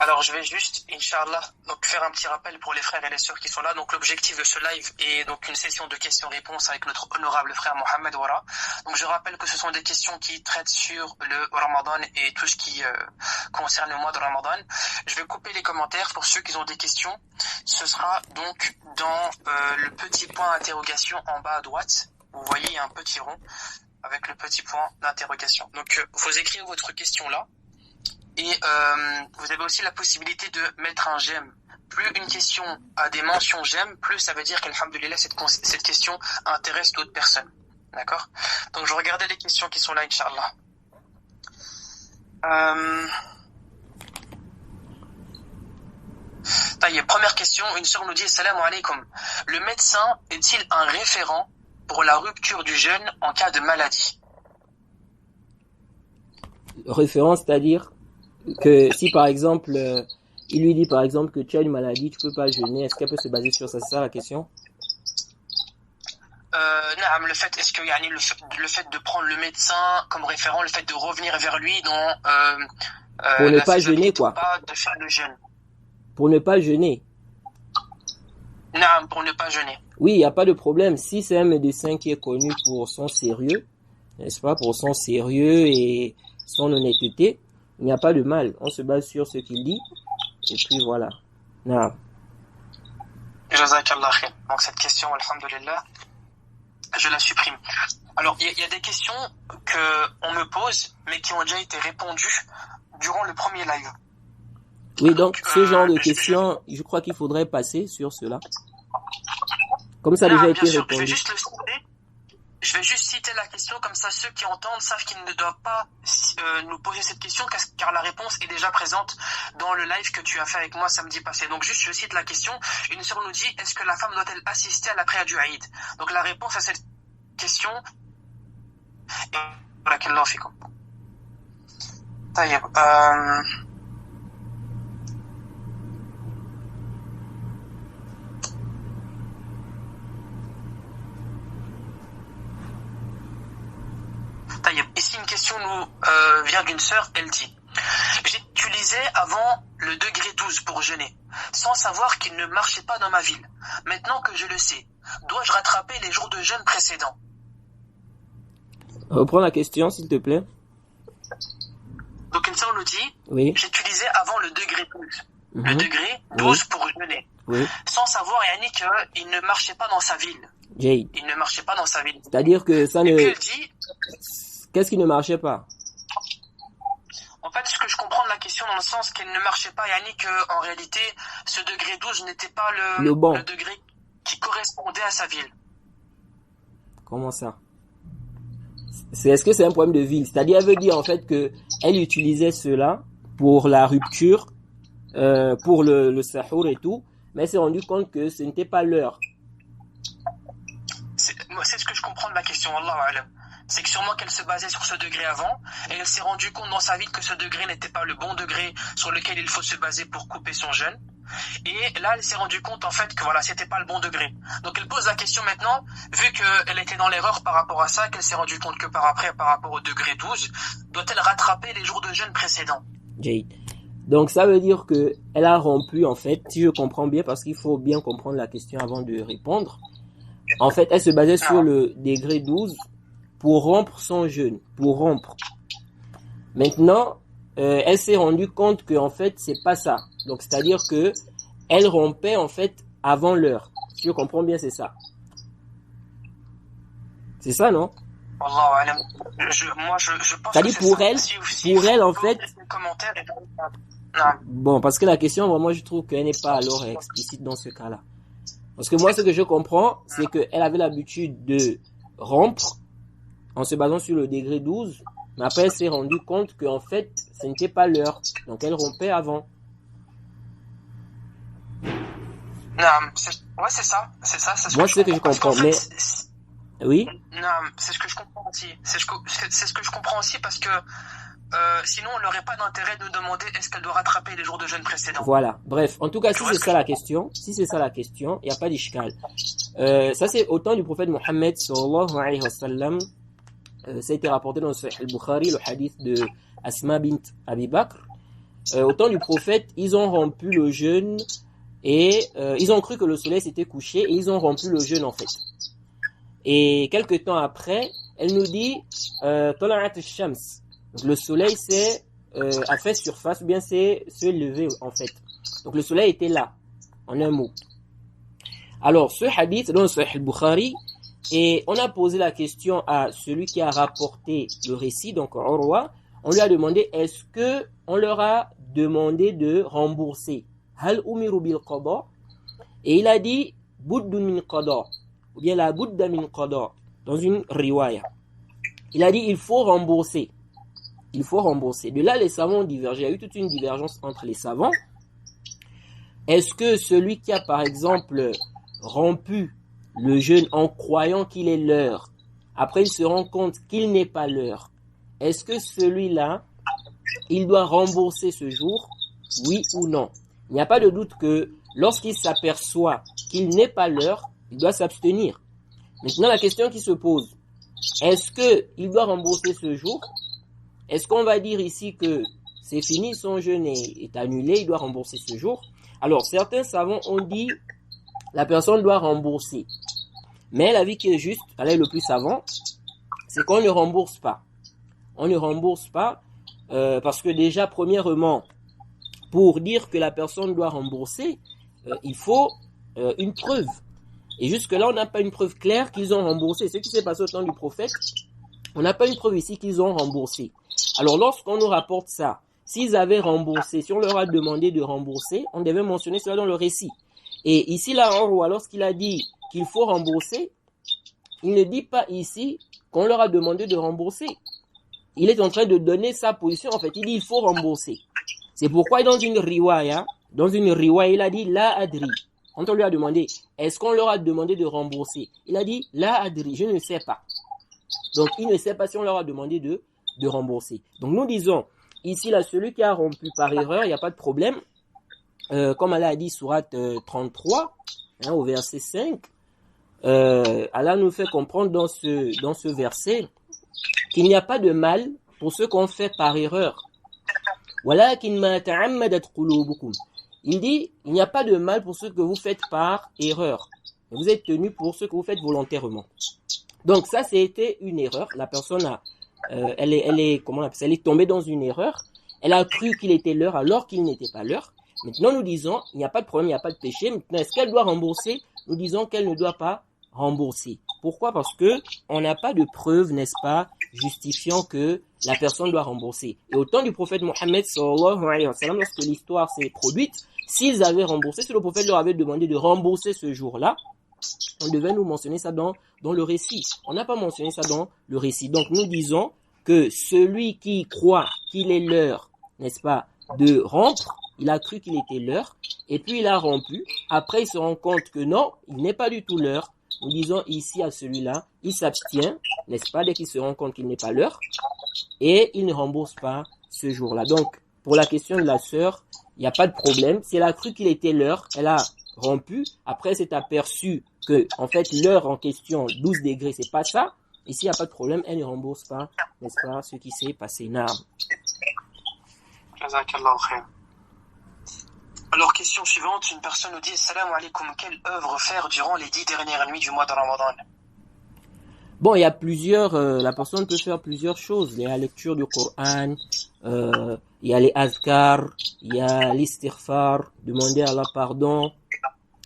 Alors, je vais juste, Inch'Allah, donc faire un petit rappel pour les frères et les sœurs qui sont là. Donc, l'objectif de ce live est donc une session de questions-réponses avec notre honorable frère Mohamed Wara. Donc, je rappelle que ce sont des questions qui traitent sur le Ramadan et tout ce qui concerne le mois de Ramadan. Je vais couper les commentaires pour ceux qui ont des questions. Ce sera donc dans le petit point d'interrogation en bas à droite. Vous voyez, il y a un petit rond avec le petit point d'interrogation. Donc, vous écrivez votre question là. Et vous avez aussi la possibilité de mettre un j'aime. Plus une question a des mentions j'aime, plus ça veut dire qu'alhamdoulilah cette question intéresse d'autres personnes. D'accord? Donc je regardais les questions qui sont là, Inch'Allah. Première question, une sœur nous dit Salam alaikum. Le médecin est-il un référent pour la rupture du jeûne en cas de maladie? Référent, c'est-à-dire que si par exemple il lui dit par exemple que tu as une maladie, tu peux pas jeûner, est-ce qu'elle peut se baser sur ça? C'est ça la question? Le fait, est-ce que le fait de prendre le médecin comme référent, le fait de revenir vers lui dans pour ne pas jeûner quoi? Pas de faire le jeûne. Pour ne pas jeûner. Pour ne pas jeûner. Oui, il n'y a pas de problème. Si c'est un médecin qui est connu pour son sérieux, n'est-ce pas, pour son sérieux et son honnêteté, il n'y a pas de mal. On se base sur ce qu'il dit. Et puis voilà. Non. Jazakallah khair. Donc cette question, alhamdulillah, je la supprime. Alors, il y a des questions qu'on me pose, mais qui ont déjà été répondues durant le premier live. Oui, donc ce genre de questions, je crois qu'il faudrait passer sur cela. Comme ça a déjà été répondu. Je vais juste citer la question, comme ça ceux qui entendent savent qu'ils ne doivent pas nous poser cette question, car la réponse est déjà présente dans le live que tu as fait avec moi samedi passé. Donc juste, je cite la question. Une sœur nous dit, est-ce que la femme doit-elle assister à la prière du Aïd? Donc la réponse à cette question est... Barakallahu fikum. Taïeb. Ici, une question nous vient d'une sœur, elle dit « J'utilisais avant le degré 12 pour jeûner, sans savoir qu'il ne marchait pas dans ma ville. Maintenant que je le sais, dois-je rattraper les jours de jeûne précédents ?» Reprends la question, s'il te plaît. Donc, une sœur nous dit oui. J'utilisais avant le degré 12, le degré 12 pour jeûner, sans savoir, Yannick, qu'il ne marchait pas dans sa ville. Jade. Il ne marchait pas dans sa ville. C'est-à-dire que ça et ne... puis elle dit... Qu'est-ce qui ne marchait pas? En fait, ce que je comprends de la question dans le sens qu'elle ne marchait pas, Yannick, en réalité, ce degré 12 n'était pas le degré qui correspondait à sa ville. Comment ça? Est-ce que c'est un problème de ville? C'est-à-dire, elle veut dire en fait que elle utilisait cela pour la rupture, pour le sahour et tout, mais elle s'est rendue compte que ce n'était pas l'heure. C'est ce que je comprends de la question, Wallahu a'lam. C'est que sûrement qu'elle se basait sur ce degré avant, et elle s'est rendue compte dans sa vie que ce degré n'était pas le bon degré sur lequel il faut se baser pour couper son jeûne. Et là, elle s'est rendue compte en fait que voilà, c'était pas le bon degré. Donc elle pose la question maintenant, vu qu'elle était dans l'erreur par rapport à ça, qu'elle s'est rendue compte que par rapport au degré 12, doit-elle rattraper les jours de jeûne précédents? Jade. Donc ça veut dire que elle a rompu en fait, si je comprends bien, parce qu'il faut bien comprendre la question avant de répondre. En fait, elle se basait sur le degré 12 pour rompre son jeûne, pour rompre. Maintenant, elle s'est rendue compte que en fait, c'est pas ça. Donc, c'est-à-dire que elle rompait en fait avant l'heure. Si je comprends bien, c'est ça. C'est ça, non? Moi, je pense c'est-à-dire que pour elle, pour elle en fait. Bon, parce que la question, moi, je trouve qu'elle n'est pas alors explicite dans ce cas-là. Parce que moi, ce que je comprends, c'est qu'elle avait l'habitude de rompre en se basant sur le degré 12, mais après, elle s'est rendue compte qu'en fait, ce n'était pas l'heure. Donc, elle rompait avant. Ouais, c'est ça. C'est ça. Moi, c'est ce que je comprends. Mais... Oui? Non, c'est ce que je comprends aussi. C'est ce que je comprends aussi parce que sinon, on n'aurait pas d'intérêt de nous demander est-ce qu'elle doit rattraper les jours de jeûne précédents. Voilà. Bref, en tout cas, si c'est ça la question, il n'y a pas d'ishkal. Ça, c'est au temps du prophète Mohammed sallallahu alayhi wa sallam. Ça a été rapporté dans le Sahih al-Bukhari, le hadith de Asma bint Abi Bakr. au temps du prophète, ils ont rompu le jeûne et ils ont cru que le soleil s'était couché et ils ont rompu le jeûne en fait. Et quelque temps après, elle nous dit Tala'at ash-shams. Donc le soleil a fait surface ou bien c'est se lever en fait. Donc le soleil était là, en un mot. Alors ce hadith dans le Sahih al-Bukhari, et on a posé la question à celui qui a rapporté le récit, donc Urwa. On lui a demandé, est-ce que on leur a demandé de rembourser? Hal umiru bil qada? Et il a dit, buddun min qada, ou bien la budda min qada, dans une riwaya. Il a dit, il faut rembourser. Il faut rembourser. De là, les savants ont divergé. Il y a eu toute une divergence entre les savants. Est-ce que celui qui a, par exemple, rompu le jeûne en croyant qu'il est l'heure, après il se rend compte qu'il n'est pas l'heure, est-ce que celui-là, il doit rembourser ce jour, oui ou non? Il n'y a pas de doute que lorsqu'il s'aperçoit qu'il n'est pas l'heure, il doit s'abstenir. Maintenant, la question qui se pose, est-ce qu'il doit rembourser ce jour? Est-ce qu'on va dire ici que c'est fini, son jeûne est annulé, il doit rembourser ce jour? Alors, certains savants ont dit, la personne doit rembourser. Mais l'avis qui est juste, elle est le plus savant, c'est qu'on ne rembourse pas. On ne rembourse pas parce que déjà, premièrement, pour dire que la personne doit rembourser, il faut une preuve. Et jusque-là, on n'a pas une preuve claire qu'ils ont remboursé. Ce qui s'est passé au temps du prophète, on n'a pas une preuve ici qu'ils ont remboursé. Alors, lorsqu'on nous rapporte ça, s'ils avaient remboursé, si on leur a demandé de rembourser, on devait mentionner cela dans le récit. Et ici, là, Urwa, lorsqu'il a dit qu'il faut rembourser, il ne dit pas ici qu'on leur a demandé de rembourser. Il est en train de donner sa position, en fait. Il dit il faut rembourser. C'est pourquoi dans une riwaya, il a dit la adri. Quand on lui a demandé, est-ce qu'on leur a demandé de rembourser? Il a dit la adri, je ne sais pas. Donc il ne sait pas si on leur a demandé de rembourser. Donc nous disons, ici là, celui qui a rompu par erreur, il n'y a pas de problème. Comme Allah a dit, sourate 33, au verset 5, Allah nous fait comprendre dans ce verset qu'il n'y a pas de mal pour ceux qu'on fait par erreur. وَلَكِنْ مَا تَعَمَّدَتْ قُلُوبُكُمْ. Il dit, il n'y a pas de mal pour ceux que vous faites par erreur. Vous êtes tenus pour ceux que vous faites volontairement. Donc ça, c'était une erreur. La personne elle est tombée dans une erreur. Elle a cru qu'il était l'heure alors qu'il n'était pas l'heure. Maintenant, nous disons, il n'y a pas de problème, il n'y a pas de péché. Maintenant, est-ce qu'elle doit rembourser? Nous disons qu'elle ne doit pas rembourser. Pourquoi? Parce que on n'a pas de preuve, n'est-ce pas, justifiant que la personne doit rembourser. Et au temps du prophète Mohammed sallallahu alayhi wa sallam, lorsque l'histoire s'est produite, s'ils avaient remboursé, si le prophète leur avait demandé de rembourser ce jour-là, on devait nous mentionner ça dans le récit. On n'a pas mentionné ça dans le récit. Donc nous disons que celui qui croit qu'il est l'heure, n'est-ce pas, de rompre, il a cru qu'il était l'heure, et puis il a rompu. Après, il se rend compte que non, il n'est pas du tout l'heure. Nous disons ici à celui-là, il s'abstient, n'est-ce pas, dès qu'il se rend compte qu'il n'est pas l'heure, et il ne rembourse pas ce jour-là. Donc, pour la question de la sœur, il n'y a pas de problème. Si elle a cru qu'il était l'heure, elle a rompu. Après, elle s'est aperçue que, en fait, l'heure en question, 12 degrés, c'est pas ça. Ici, il n'y a pas de problème, elle ne rembourse pas, n'est-ce pas, ce qui s'est passé. Naam. Jazakallahu khair. Alors, question suivante, une personne nous dit Salam alaikum, quelle œuvre faire durant les 10 dernières nuits du mois de Ramadan? Bon, il y a plusieurs, la personne peut faire plusieurs choses. Il y a la lecture du Coran, il y a les azkar, il y a l'istighfar, demander à Allah pardon,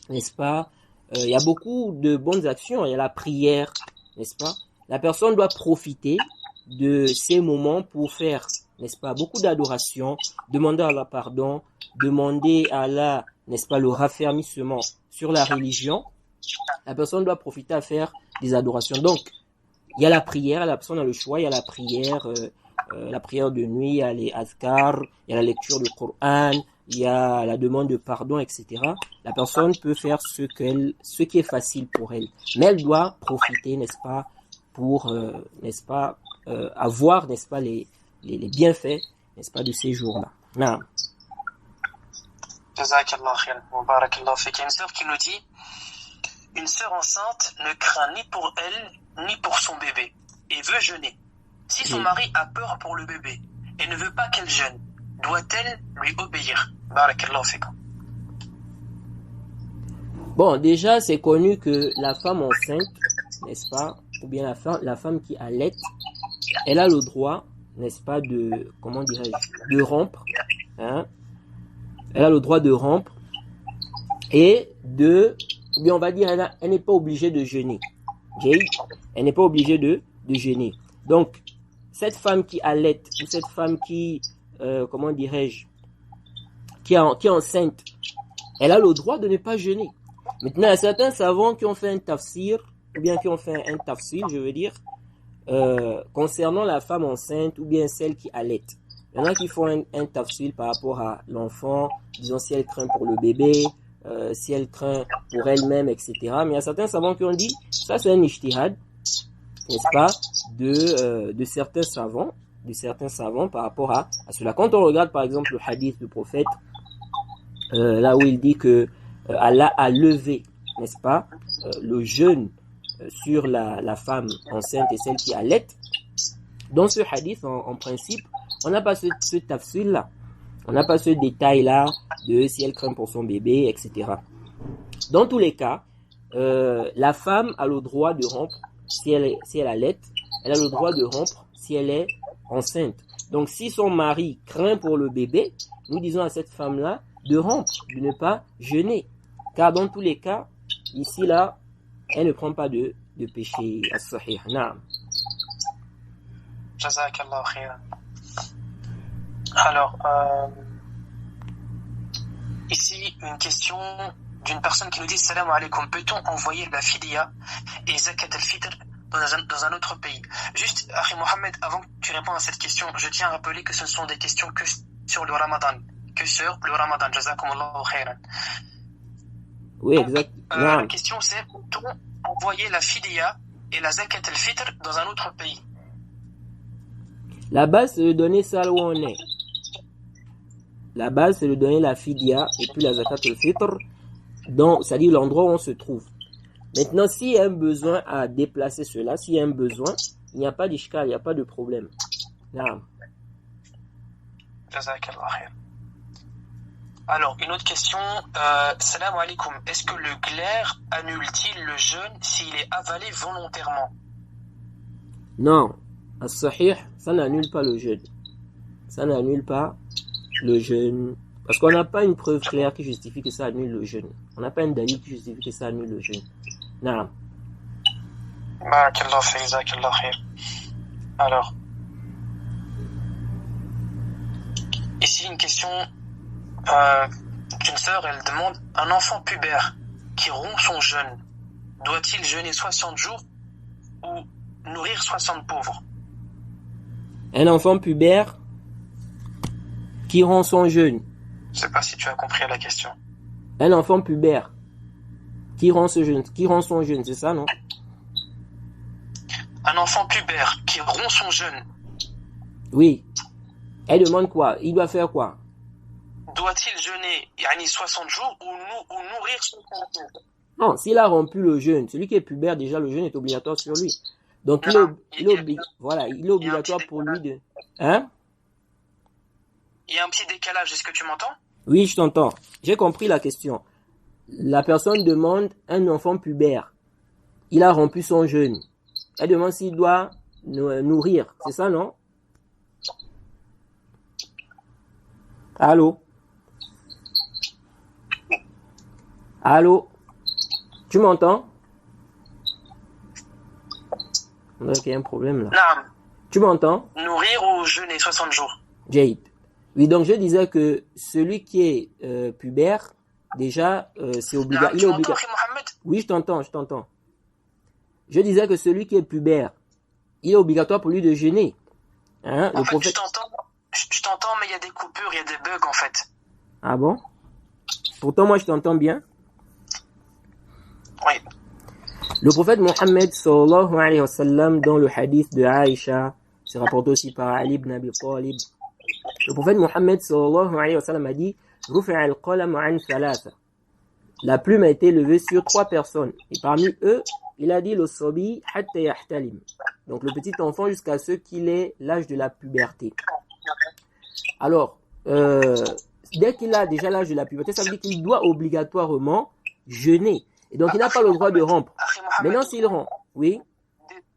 n'est-ce pas? Il y a beaucoup de bonnes actions, il y a la prière, n'est-ce pas? La personne doit profiter de ces moments pour faire, n'est-ce pas, beaucoup d'adoration, demander à Allah pardon, demander à Allah, n'est-ce pas, le raffermissement sur la religion. La personne doit profiter à faire des adorations. Donc, il y a la prière, la personne a le choix, il y a la prière de nuit, il y a les azkar, il y a la lecture du Coran, il y a la demande de pardon, etc. La personne peut faire ce qui est facile pour elle. Mais elle doit profiter, n'est-ce pas, pour, n'est-ce pas, avoir, n'est-ce pas, les bienfaits, n'est-ce pas, de ces jours-là. Non. Jazakallah khair, barakallahu fik. Il y a une sœur qui nous dit une sœur enceinte ne craint ni pour elle ni pour son bébé et veut jeûner. Si son mari a peur pour le bébé et ne veut pas qu'elle jeûne, doit-elle lui obéir? Barakallahu fikum. Bon, déjà, c'est connu que la femme enceinte, n'est-ce pas, ou bien la femme qui allait, elle a le droit, n'est-ce pas, de, comment dirais-je, de rompre, hein. Elle a le droit de rompre et de, bien on va dire, elle n'est pas obligée de jeûner. Elle n'est pas obligée de jeûner. Donc, cette femme qui allait, ou cette femme qui, comment dirais-je, qui est enceinte, elle a le droit de ne pas jeûner. Maintenant, il y a certains savants qui ont fait un tafsir, ou bien qui ont fait un tafsir, je veux dire, concernant la femme enceinte, ou bien celle qui allait. Il y en a qui font un tafsir par rapport à l'enfant, disons si elle craint pour le bébé, si elle craint pour elle-même, etc. Mais il y a certains savants qui ont dit, ça c'est un ijtihad, n'est-ce pas, de certains savants par rapport à cela. Quand on regarde par exemple le hadith du prophète, là où il dit que Allah a levé, n'est-ce pas, le jeûne sur la femme enceinte et celle qui allait, dans ce hadith, en principe, on n'a pas ce tafsir-là. On n'a pas ce détail-là de si elle craint pour son bébé, etc. Dans tous les cas, la femme a le droit de rompre si elle allait. Elle a le droit de rompre si elle est enceinte. Donc, si son mari craint pour le bébé, nous disons à cette femme-là de rompre, de ne pas jeûner. Car dans tous les cas, ici, là, elle ne prend pas de péché as-sahih. Naam. Jazakallah khairan. Alors, ici, une question d'une personne qui nous dit Salam alaikum, peut-on envoyer la fidia et zakat al-fitr dans un autre pays? Juste, Akhi Mohamed, avant que tu répondes à cette question, je tiens à rappeler que ce sont des questions que sur le Ramadan. Jazakumullahu khairan. Oui, exact. La question c'est, peut-on envoyer la fidia et la zakat al-fitr dans un autre pays? La base, c'est de donner ça où on est. La base, c'est de donner la fidia et puis la zakat al-fitr, c'est-à-dire l'endroit où on se trouve. Maintenant, s'il y a un besoin à déplacer cela, s'il y a un besoin, il n'y a pas d'ishkal, il n'y a pas de problème. Naam. Jazakallah khair. Alors, une autre question. Salam alaikum. Est-ce que le glaire annule-t-il le jeûne s'il est avalé volontairement? Non. As-sahih, ça n'annule pas le jeûne. Ça n'annule pas le jeûne. Parce qu'on n'a pas une preuve claire qui justifie que ça annule le jeûne. On n'a pas un dalil qui justifie que ça annule le jeûne. Non. Barakallah fi, jazakallah khair. Alors, ici une question d'une sœur, elle demande, un enfant pubère qui rompt son jeûne, doit-il jeûner 60 jours ou nourrir 60 pauvres? Un enfant pubère qui rompt son jeûne. Je ne sais pas si tu as compris la question. Un enfant pubère qui rompt son jeûne, c'est ça, non? Un enfant pubère qui rompt son jeûne. Oui. Elle demande quoi? Il doit faire quoi? Doit-il jeûner 60 jours ou nourrir 60 pauvres? Non, s'il a rompu le jeûne, celui qui est pubère, déjà le jeûne est obligatoire sur lui. Donc il est obligatoire pour lui de... Hein? Il y a un petit décalage, est-ce que tu m'entends? Oui, je t'entends. J'ai compris la question. La personne demande un enfant pubère. Il a rompu son jeûne. Elle demande s'il doit nourrir. C'est ça, non? Allô? Allô? Tu m'entends? On dirait qu'il y a un problème là. Non. Tu m'entends? Nourrir ou jeûner 60 jours? Jade. Oui, donc je disais que celui qui est pubère, déjà, c'est obligatoire. Tu m'entends, Mohamed? Oui, je t'entends. Je disais que celui qui est pubère, il est obligatoire pour lui de jeûner. Hein? En fait, je t'entends, mais il y a des coupures, il y a des bugs en fait. Ah bon? Pourtant, moi, je t'entends bien. Oui. Le prophète Mohammed sallallahu alayhi wa sallam, dans le hadith de Aïcha, c'est rapporté aussi par Ali ibn Abi Talib. Le prophète Mohammed sallallahu alayhi wa sallam a dit Rufi'a al-qalam an thalatha. La plume a été levée sur 3 personnes. Et parmi eux, il a dit le sabi hatta yahtalim. Donc le petit enfant jusqu'à ce qu'il ait l'âge de la puberté. Alors, dès qu'il a déjà l'âge de la puberté, ça veut dire qu'il doit obligatoirement jeûner. Et donc, il n'a pas le droit de rompre. Maintenant, s'il rompt, oui.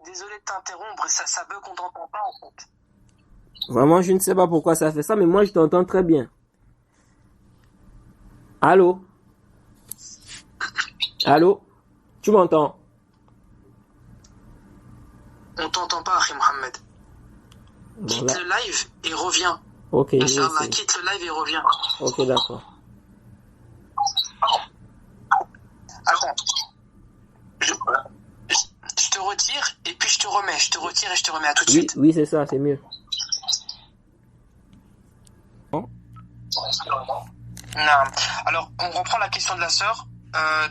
Désolé de t'interrompre, ça bug qu'on t'entend pas en fait. Vraiment, je ne sais pas pourquoi ça fait ça, mais moi, je t'entends très bien. Allô? Allô? Tu m'entends? On t'entend pas, Akhi Mohamed. Quitte Voilà. le live et reviens. Ok, Inch'Allah, quitte le live et reviens. ok, d'accord. Attends. Je te retire et puis je te remets. Je te retire et je te remets à tout de suite. Oui, c'est ça, c'est mieux. Non. Alors, on reprend la question de la sœur.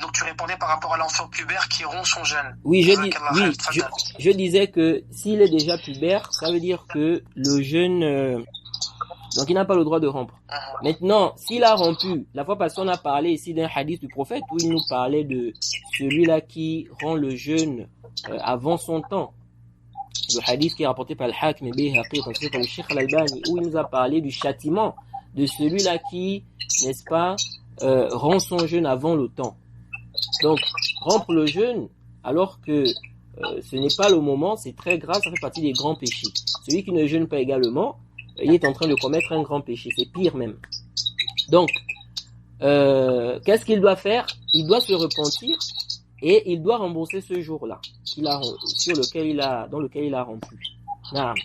Donc, tu répondais par rapport à l'enfant pubère qui rompt son jeûne. Oui, je disais que s'il est déjà pubère, ça veut dire que le jeûne, donc il n'a pas le droit de rompre. Maintenant, s'il a rompu, la fois passée on a parlé ici d'un hadith du prophète où il nous parlait de celui-là qui rend le jeûne avant son temps. Le hadith qui est rapporté par le Hakim et Bayhaqi, transcrit par le Cheikh Al-Albani, où il nous a parlé du châtiment de celui-là qui, n'est-ce pas, rend son jeûne avant le temps. Donc, rompre le jeûne alors que ce n'est pas le moment, c'est très grave, ça fait partie des grands péchés. Celui qui ne jeûne pas également, il est en train de commettre un grand péché, c'est pire même. Donc, qu'est-ce qu'il doit faire? Il doit se repentir et il doit rembourser ce jour-là dans lequel il a rompu. Ah.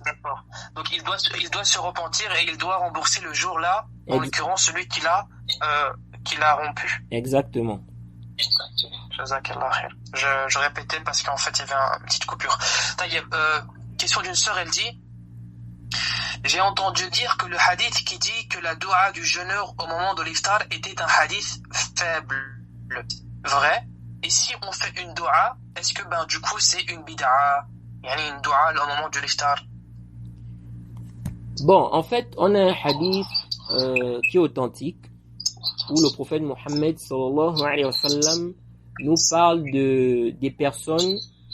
D'accord. Donc il doit se repentir et il doit rembourser le jour-là, en l'occurrence celui qu'il a rompu. Exactement. Jazakallah khair. Je répétais parce qu'en fait il y avait une petite coupure. Question d'une sœur, elle dit: j'ai entendu dire que le hadith qui dit que la doua du jeûneur au moment de l'iftar était un hadith faible. Vrai? Et si on fait une doua, est-ce que du coup c'est une bid'a? Une doua au moment de l'iftar? Bon, en fait, on a un hadith qui est authentique où le prophète Mohammed sallallahu alayhi wa sallam nous parle de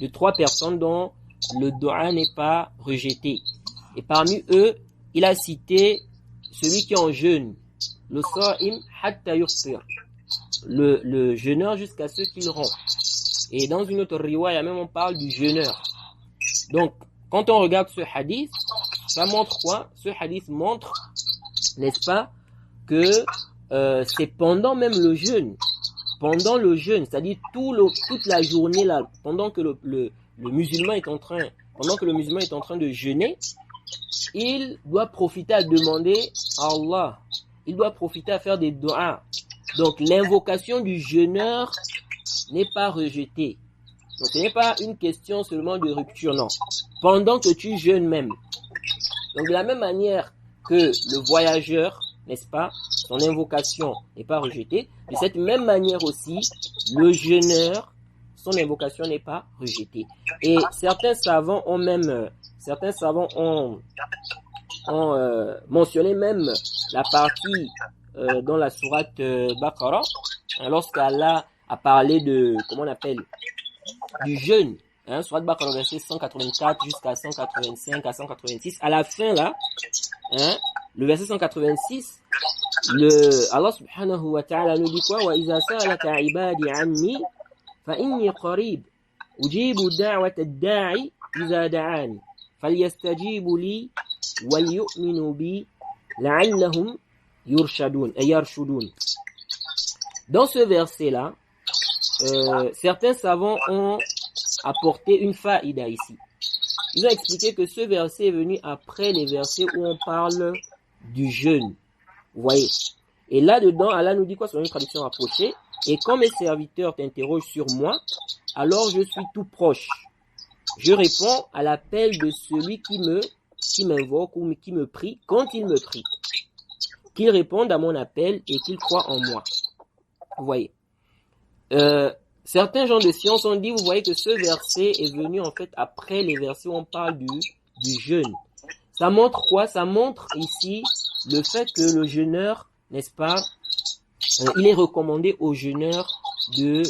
trois personnes dont le doua n'est pas rejeté. Et parmi eux, il a cité celui qui est en jeûne, le sa'im hatta yuftir, le jeûneur jusqu'à ce qu'il rompt. Et dans une autre riwaya même on parle du jeûneur. Donc, quand on regarde ce hadith, ça montre quoi? Ce hadith montre, n'est-ce pas, que c'est pendant même le jeûne, c'est-à-dire toute la journée là, pendant que le musulman est en train de jeûner, il doit profiter à demander à Allah, il doit profiter à faire des doigts. Donc l'invocation du jeûneur n'est pas rejetée. Donc ce n'est pas une question seulement de rupture, non. Pendant que tu jeûnes même. Donc de la même manière que le voyageur, n'est-ce pas, son invocation n'est pas rejetée, de cette même manière aussi, le jeûneur, son invocation n'est pas rejetée. Et certains savants ont mentionné même la partie dans la sourate Baqarah, lorsqu'Allah a parlé de, comment on appelle, du jeûne, sourate Baqarah verset 184 jusqu'à 185 à 186, à la fin là, le verset 186, Allah subhanahu wa ta'ala nous dit quoi? Wa iza sa'alaka ibadi anni fa inni qarib ujibu da'wata ad-da'i iza da'ani falyastajibu li wal yu'minu bi la'allahum yarshudun. Dans ce verset là, certains savants ont apporté une faïda ici. Ils ont expliqué que ce verset est venu après les versets où on parle du jeûne. Vous voyez. Et là-dedans, Allah nous dit quoi sur une traduction rapprochée? Et quand mes serviteurs t'interrogent sur moi, alors je suis tout proche. Je réponds à l'appel de celui qui m'invoque ou qui me prie quand il me prie. Qu'il réponde à mon appel et qu'il croit en moi. Vous voyez. Certains gens de science ont dit, vous voyez que ce verset est venu en fait après les versets où on parle du jeûne. Ça montre quoi? Ça montre ici le fait que le jeûneur, n'est-ce pas, il est recommandé au jeûneur de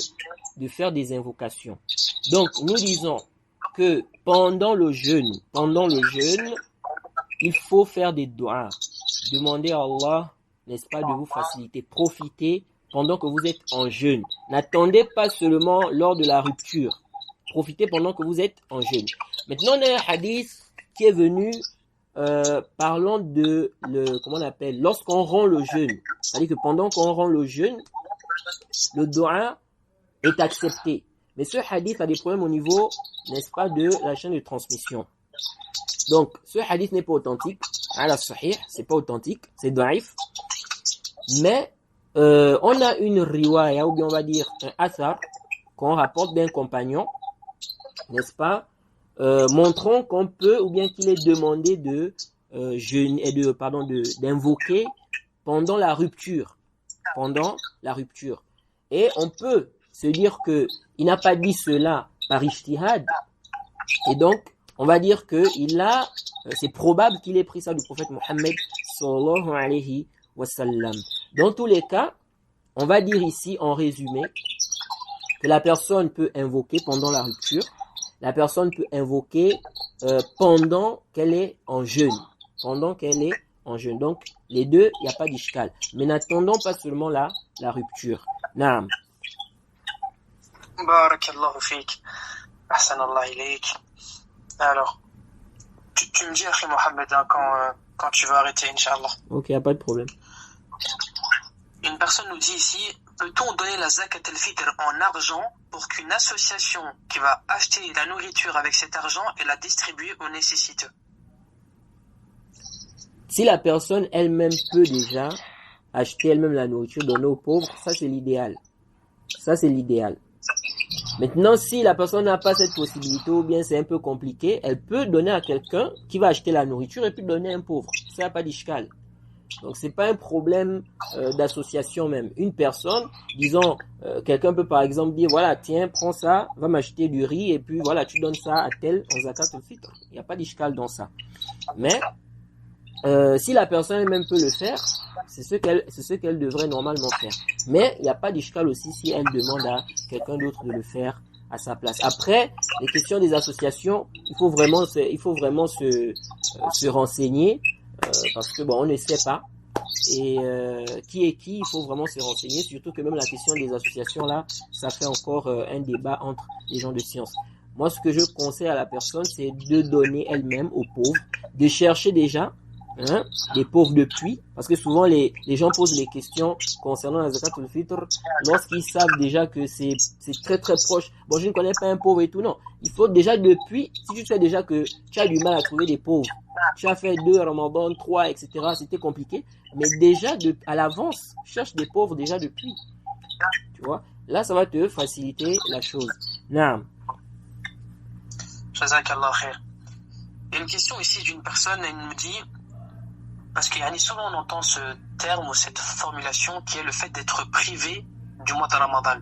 faire des invocations. Donc, nous disons que pendant le jeûne, il faut faire des doigts. demandez à Allah, n'est-ce pas, de vous faciliter. Profitez pendant que vous êtes en jeûne. N'attendez pas seulement lors de la rupture. Profitez pendant que vous êtes en jeûne. Maintenant, on a un hadith qui est venu parlant de comment on appelle, lorsqu'on rend le jeûne. C'est-à-dire que pendant qu'on rend le jeûne, le dua est accepté. Mais ce hadith a des problèmes au niveau, n'est-ce pas, de la chaîne de transmission. Donc, ce hadith n'est pas authentique. Ala sahih, c'est pas authentique, c'est daif. Mais on a une riwaya, ou bien on va dire un athar, qu'on rapporte d'un compagnon, n'est-ce pas, montrant qu'on peut, ou bien qu'il est demandé de d'invoquer pendant la rupture. Pendant la rupture. Et on peut se dire que il n'a pas dit cela par ijtihad. Et donc, on va dire que c'est probable qu'il ait pris ça du prophète Mohammed sallallahu alayhi wa sallam. Dans tous les cas, on va dire ici en résumé que la personne peut invoquer pendant la rupture. La personne peut invoquer pendant qu'elle est en jeûne. Pendant qu'elle est en jeûne. Donc, les deux, il n'y a pas d'ishkal. Mais n'attendons pas seulement la rupture. Naam. Barakallahu fik. Ahsanallah ilayk. Alors, tu me dis, Akhi Mohammed, quand tu vas arrêter, Inch'Allah. Ok, il n'y a pas de problème. Une personne nous dit ici, peut-on donner la zakat al-fitr en argent pour qu'une association qui va acheter la nourriture avec cet argent et la distribuer aux nécessiteux? Si la personne elle-même peut déjà acheter elle-même la nourriture, donner aux pauvres, ça c'est l'idéal. Ça c'est l'idéal. Maintenant, si la personne n'a pas cette possibilité ou bien c'est un peu compliqué, elle peut donner à quelqu'un qui va acheter la nourriture et puis donner à un pauvre. Ça n'a pas d'ishkal. Donc c'est pas un problème d'association même. Une personne, disons, quelqu'un peut par exemple dire, voilà, tiens, prends ça, va m'acheter du riz et puis voilà, tu donnes ça à tel en zakat al-fitr. Il n'y a pas d'ishkal dans ça. Mais si la personne elle-même peut le faire, c'est ce qu'elle devrait normalement faire. Mais il n'y a pas d'ishkal aussi si elle demande à quelqu'un d'autre de le faire à sa place. Après, les questions des associations, il faut vraiment se renseigner parce que bon, on ne sait pas. Et qui est qui, il faut vraiment se renseigner. Surtout que même la question des associations là, ça fait encore un débat entre les gens de science. Moi, ce que je conseille à la personne, c'est de donner elle-même aux pauvres, de chercher déjà des pauvres de pluie, parce que souvent les gens posent les questions concernant la zakat al-fitr lorsqu'ils savent déjà que c'est très très proche. Bon, je ne connais pas un pauvre et tout, non. Il faut déjà depuis, si tu sais déjà que tu as du mal à trouver des pauvres, tu as fait 2 Ramadan, 3, etc., c'était compliqué, mais déjà à l'avance, cherche des pauvres déjà depuis. Tu vois, là ça va te faciliter la chose. Naam. Jazakallah khair. Il y a une question ici d'une personne, elle nous dit, parce qu'il y a souvent on entend ce terme ou cette formulation qui est le fait d'être privé du mois de Ramadan.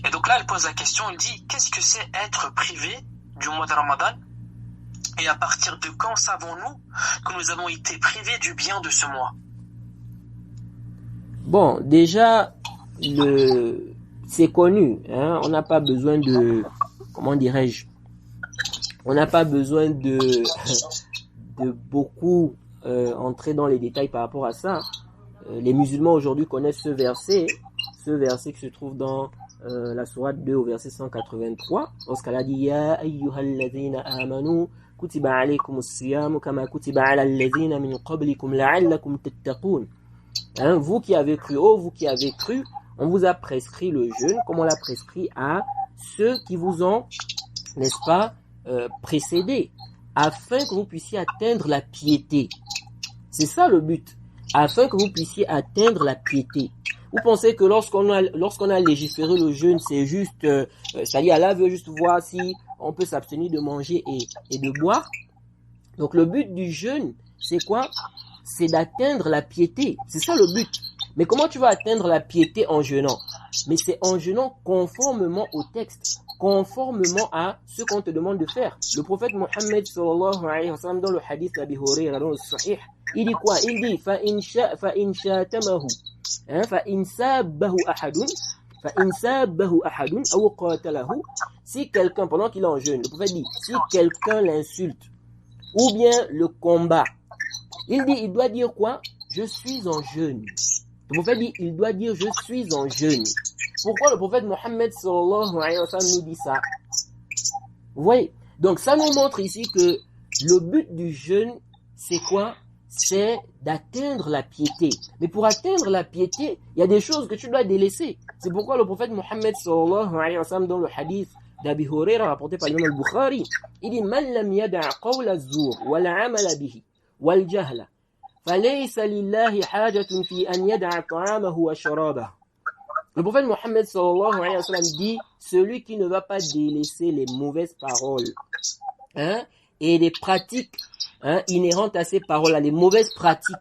Et donc là, elle pose la question, elle dit, qu'est-ce que c'est être privé du mois de Ramadan? Et à partir de quand savons-nous que nous avons été privés du bien de ce mois? Bon, déjà, c'est connu, on n'a pas besoin de, comment dirais-je, on n'a pas besoin de beaucoup entrer dans les détails par rapport à ça. Les musulmans aujourd'hui connaissent ce verset qui se trouve dans la sourate 2 au verset 183, lorsqu'elle a dit Ya ayyuhalladhina amanu kutiba alaykumus siyamu kama kutiba ala alladhina min qablikum la'allakum tattaqun. Vous qui avez cru, on vous a prescrit le jeûne comme on l'a prescrit à ceux qui vous ont, n'est-ce pas, précédés, afin que vous puissiez atteindre la piété. C'est ça le but, afin que vous puissiez atteindre la piété. Vous pensez que lorsqu'on a légiféré le jeûne, c'est juste, c'est-à-dire Allah veut juste voir si on peut s'abstenir de manger et de boire. Donc le but du jeûne, c'est quoi? C'est d'atteindre la piété. C'est ça le but. Mais comment tu vas atteindre la piété en jeûnant? Mais c'est en jeûnant conformément au texte, conformément à ce qu'on te demande de faire. Le prophète Mohammed sallallahu alayhi wa sallam dans le hadith d'Abi Hurayra dans le Sahih, il dit quoi? Il dit فَإِنْ شَاتَمَهُ فَإِنْ سَابَّهُ أَحَدٌ أَوْ قَاتَلَهُ. Si quelqu'un, pendant qu'il est en jeûne, le prophète dit, si quelqu'un l'insulte, ou bien le combat, il doit dire quoi? je suis en jeûne. Le prophète dit, il doit dire, je suis en jeûne. Pourquoi le prophète Mohammed sallallahu alayhi wa sallam nous dit ça? Vous voyez? Donc ça nous montre ici que le but du jeûne, c'est quoi? C'est d'atteindre la piété. Mais pour atteindre la piété, il y a des choses que tu dois délaisser. C'est pourquoi le prophète Mohammed sallallahu alayhi wa sallam dans le hadith d'Abi Huraira rapporté par l'imam al-Bukhari, il dit man lam yada' qawla az-zur wal 'amala bihi wal jahla falaysa lillahi hajatun fi an yada'a ta'amahu wa sharabahu. Le prophète Mohammed sallallahu alayhi wa sallam dit celui qui ne va pas délaisser les mauvaises paroles et les pratiques inhérentes à ces paroles-là, les mauvaises pratiques.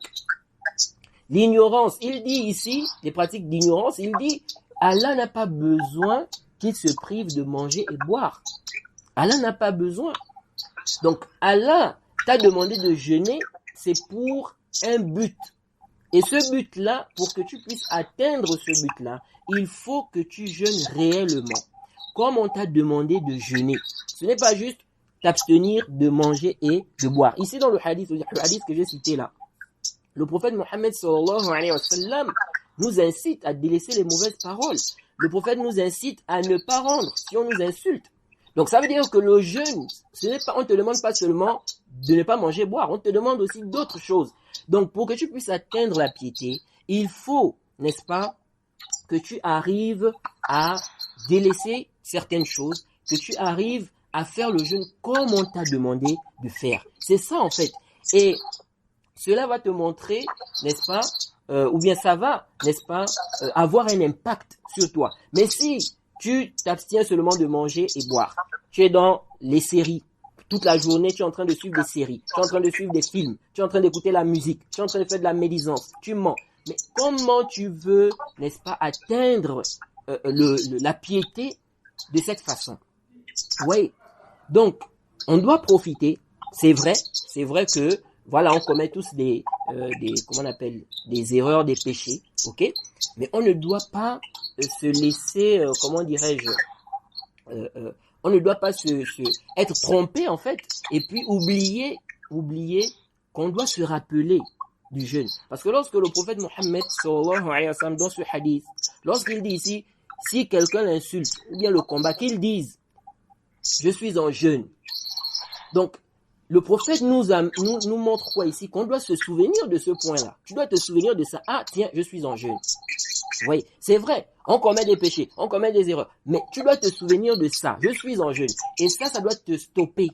L'ignorance, il dit ici, les pratiques d'ignorance, il dit Allah n'a pas besoin qu'il se prive de manger et boire. Allah n'a pas besoin. Donc Allah t'a demandé de jeûner, c'est pour un but. Et ce but-là, pour que tu puisses atteindre ce but-là, il faut que tu jeûnes réellement. Comme on t'a demandé de jeûner. Ce n'est pas juste t'abstenir de manger et de boire. Ici dans le hadith que j'ai cité là, le prophète Mohammed sallallahu alayhi wa sallam nous incite à délaisser les mauvaises paroles. Le prophète nous incite à ne pas rendre si on nous insulte. Donc ça veut dire que le jeûne, on ne te demande pas seulement de ne pas manger et boire, on te demande aussi d'autres choses. Donc pour que tu puisses atteindre la piété, il faut, n'est-ce pas, que tu arrives à délaisser certaines choses, que tu arrives à faire le jeûne comme on t'a demandé de faire. C'est ça en fait. Et cela va te montrer, n'est-ce pas, ou bien ça va, n'est-ce pas, avoir un impact sur toi. Mais si tu t'abstiens seulement de manger et boire, tu es dans les séries, toute la journée tu es en train de suivre des séries, tu es en train de suivre des films, tu es en train d'écouter la musique, tu es en train de faire de la médisance, tu mens. Mais comment tu veux, n'est-ce pas, atteindre la piété de cette façon? Oui. Donc, on doit profiter. C'est vrai que, voilà, on commet tous comment on appelle, des erreurs, des péchés, ok? Mais on ne doit pas se laisser, comment dirais-je, on ne doit pas être trompé en fait, et puis oublier qu'on doit se rappeler du jeûne. Parce que lorsque le prophète Mohammed sallallahu alayhi wa sallam dans ce hadith, lorsqu'il dit ici, si quelqu'un l'insulte ou bien le combat, qu'il dise je suis en jeûne. Donc le prophète nous montre quoi ici? Qu'on doit se souvenir de ce point-là. Tu dois te souvenir de ça. Ah tiens, je suis en jeûne. Vous voyez, c'est vrai, on commet des péchés, on commet des erreurs, mais tu dois te souvenir de ça. Je suis en jeûne. Et ça doit te stopper.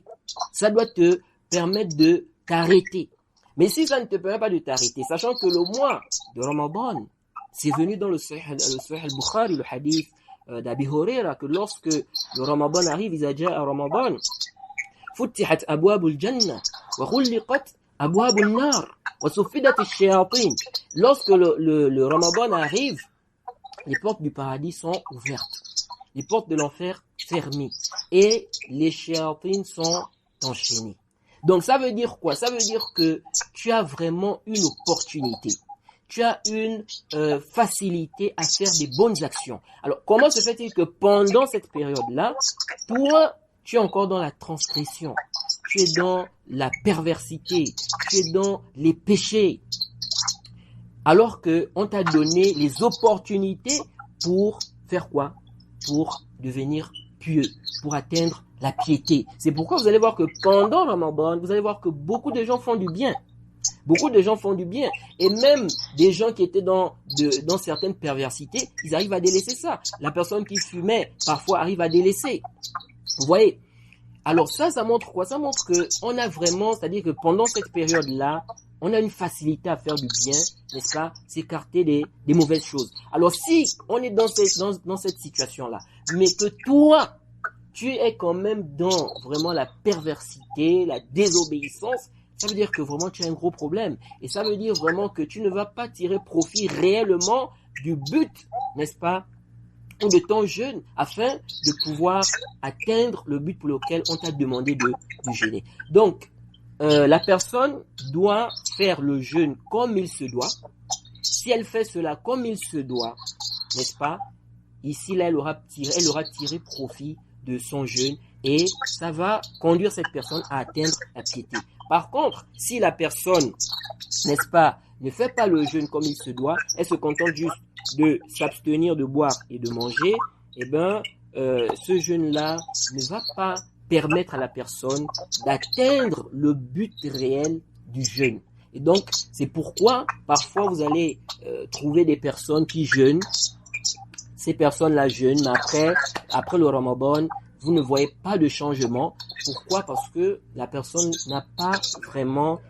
Ça doit te permettre de t'arrêter. Mais si ça ne te permet pas de t'arrêter, sachant que le mois de Ramadan, c'est venu dans le Sahih al-Bukhari, le hadith d'Abi Huraira, que lorsque le Ramadan arrive, إذا جاء رمضان فتحت أبواب الجنة وغلقت أبواب النار وصفدت الشياطين. Lorsque le Ramadan arrive, les portes du paradis sont ouvertes, les portes de l'enfer fermées et les shayatines sont enchaînées. Donc ça veut dire quoi? Ça veut dire que tu as vraiment une opportunité. Tu as une facilité à faire des bonnes actions. Alors, comment se fait-il que pendant cette période-là, toi, tu es encore dans la transgression, tu es dans la perversité, tu es dans les péchés, alors qu'on t'a donné les opportunités pour faire quoi? Pour devenir pieux, pour atteindre la piété. C'est pourquoi vous allez voir que pendant Ramadan, vous allez voir que beaucoup de gens font du bien. Beaucoup de gens font du bien. Et même des gens qui étaient dans certaines perversités, ils arrivent à délaisser ça. La personne qui fumait, parfois, arrive à délaisser. Vous voyez? Alors ça montre quoi? Ça montre que on a vraiment, c'est-à-dire que pendant cette période-là, on a une facilité à faire du bien, n'est-ce pas? S'écarter des mauvaises choses. Alors si on est dans cette situation-là, mais que toi, tu es quand même dans vraiment la perversité, la désobéissance, ça veut dire que vraiment tu as un gros problème. Et ça veut dire vraiment que tu ne vas pas tirer profit réellement du but, n'est-ce pas, ou de ton jeûne, afin de pouvoir atteindre le but pour lequel on t'a demandé de jeûner. Donc, la personne doit faire le jeûne comme il se doit. Si elle fait cela comme il se doit, n'est-ce pas, ici là, elle aura tiré profit de son jeûne et ça va conduire cette personne à atteindre la piété. Par contre, si la personne, n'est-ce pas, ne fait pas le jeûne comme il se doit, elle se contente juste de s'abstenir de boire et de manger, ce jeûne-là ne va pas permettre à la personne d'atteindre le but réel du jeûne. Et donc, c'est pourquoi parfois vous allez trouver des personnes qui jeûnent. Ces personnes-là jeûnent, mais après le Ramadan, vous ne voyez pas de changement. Pourquoi? Parce que la personne n'a pas vraiment,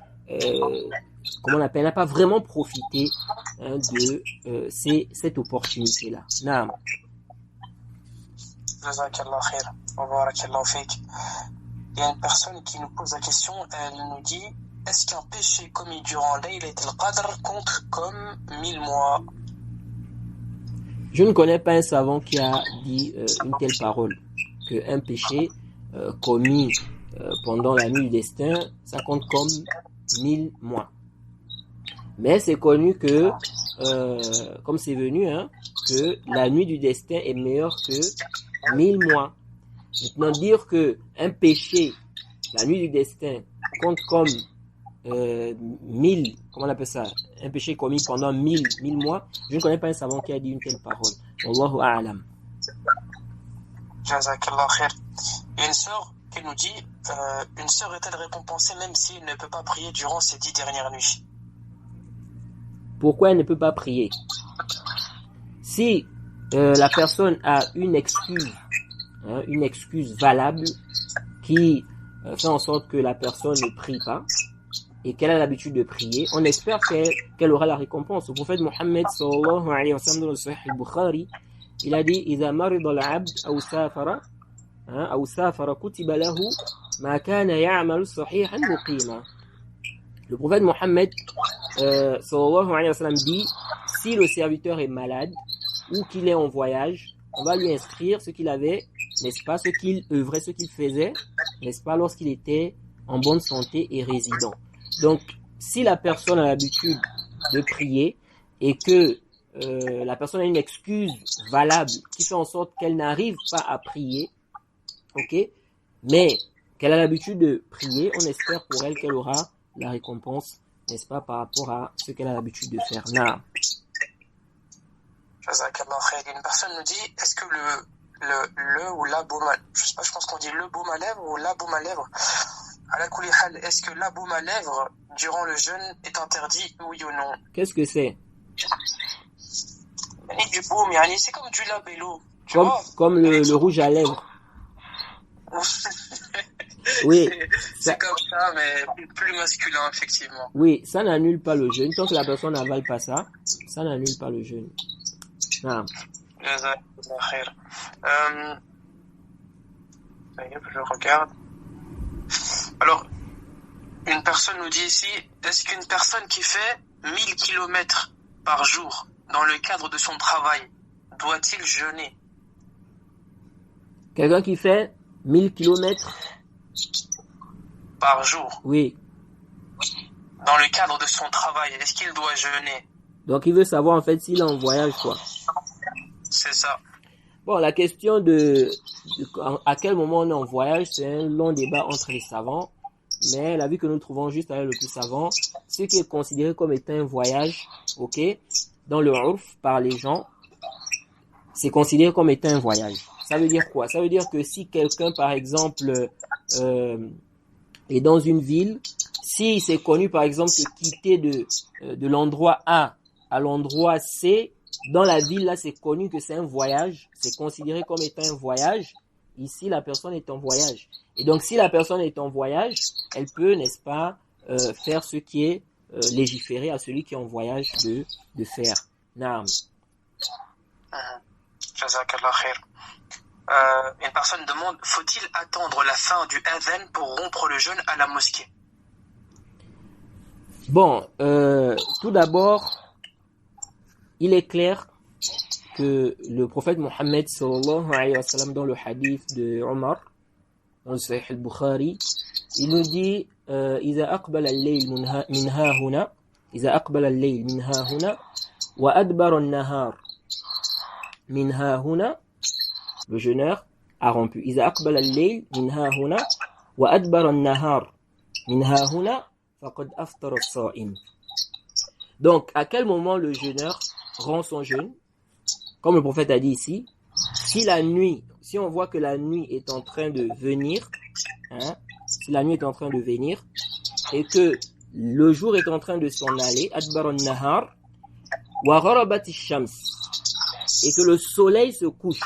n'a pas vraiment profité de cette opportunité-là. Naam. Jazakallah khair. Wa barakallahu fik. Il y a une personne qui nous pose la question, elle nous dit, est-ce qu'un péché commis durant Laylat al-Qadr compte comme 1000 mois? Je ne connais pas un savant qui a dit une telle parole, qu'un péché commis pendant la nuit du destin, ça compte comme 1000 mois. Mais c'est connu que, comme c'est venu, que la nuit du destin est meilleure que 1000 mois. Maintenant, dire que un péché, la nuit du destin, compte comme 1000, comment on appelle ça, un péché commis pendant 1000 mois, je ne connais pas un savant qui a dit une telle parole. Wallahu a'lam. Jazakallah khair. Il y a une sœur qui nous dit, une sœur est-elle récompensée même si elle ne peut pas prier durant ces 10 dernières nuits? Pourquoi elle ne peut pas prier? Si la personne a une excuse valable qui fait en sorte que la personne ne prie pas et qu'elle a l'habitude de prier, on espère qu'elle aura la récompense. Le prophète Mohammed sallallahu alayhi wa sallam dans le Sahih al-Bukhari, il a dit إذا مرض العبد أو سافر كتب له ما كان يعمل صحيحا مقيما. Le prophète Mohammed sallallahu alayhi wa sallam dit, si le serviteur est malade ou qu'il est en voyage, on va lui inscrire ce qu'il avait, n'est-ce pas, ce qu'il œuvrait, ce qu'il faisait, n'est-ce pas, lorsqu'il était en bonne santé et résident. Donc, si la personne a l'habitude de prier et que la personne a une excuse valable qui fait en sorte qu'elle n'arrive pas à prier, ok, mais qu'elle a l'habitude de prier, on espère pour elle qu'elle aura la récompense, n'est-ce pas, par rapport à ce qu'elle a l'habitude de faire. Naam. Jazakallah khair. Une personne nous dit, est-ce que le ou la baume, je sais pas, je pense qu'on dit le baume à lèvres ou la baume à lèvres. À la kulli hal, est-ce que la baume à lèvres durant le jeûne est interdit, oui ou non? Qu'est-ce que c'est? Du baume, c'est comme du labello. Comme le rouge à lèvres. Oui. C'est comme ça, mais plus masculin, effectivement. Oui, ça n'annule pas le jeûne. Tant que la personne n'avale pas ça, ça n'annule pas le jeûne. Ah. Je regarde. Alors, une personne nous dit ici, est-ce qu'une personne qui fait 1000 km par jour dans le cadre de son travail, doit-il jeûner? Quelqu'un qui fait 1000 km par jour. Oui. Dans le cadre de son travail, est-ce qu'il doit jeûner? Donc il veut savoir en fait s'il est en voyage, quoi. C'est ça. Bon, la question de à quel moment on est en voyage, c'est un long débat entre les savants. Mais la vie que nous trouvons juste avec le plus savant, ce qui est considéré comme étant un voyage, ok, dans le urf par les gens, c'est considéré comme étant un voyage. Ça veut dire quoi? Ça veut dire que si quelqu'un, par exemple, est dans une ville, si c'est connu, par exemple, que quitter de l'endroit A à l'endroit C, dans la ville, là, c'est connu que c'est un voyage, c'est considéré comme étant un voyage. Ici, la personne est en voyage. Et donc, si la personne est en voyage, elle peut, n'est-ce pas, faire ce qui est légiféré à celui qui est en voyage de faire. Naam. Jazakallah khair. Une personne demande, faut-il attendre la fin du adhan pour rompre le jeûne à la mosquée? Bon, tout d'abord, il est clair que le prophète Mohammed sallallahu alayhi wa sallam dans le hadith de Omar, dans le Sahih al-Bukhari, il nous dit إذا أقبل الليل من ها هنا إذا أقبل الليل من ها هنا وأدبر النهار من ها هنا, le jeûneur a rompu. إذا أقبل الليل من ها هنا وأدبر النهار من ها هنا فقد أفطر الصائم. Donc, à quel moment le jeûneur rend son jeûne? Comme le prophète a dit ici, si on voit que la nuit est en train de venir, si la nuit est en train de venir, et que le jour est en train de s'en aller, adbar an-nahar, wa gharabat ash-shams, et que le soleil se couche,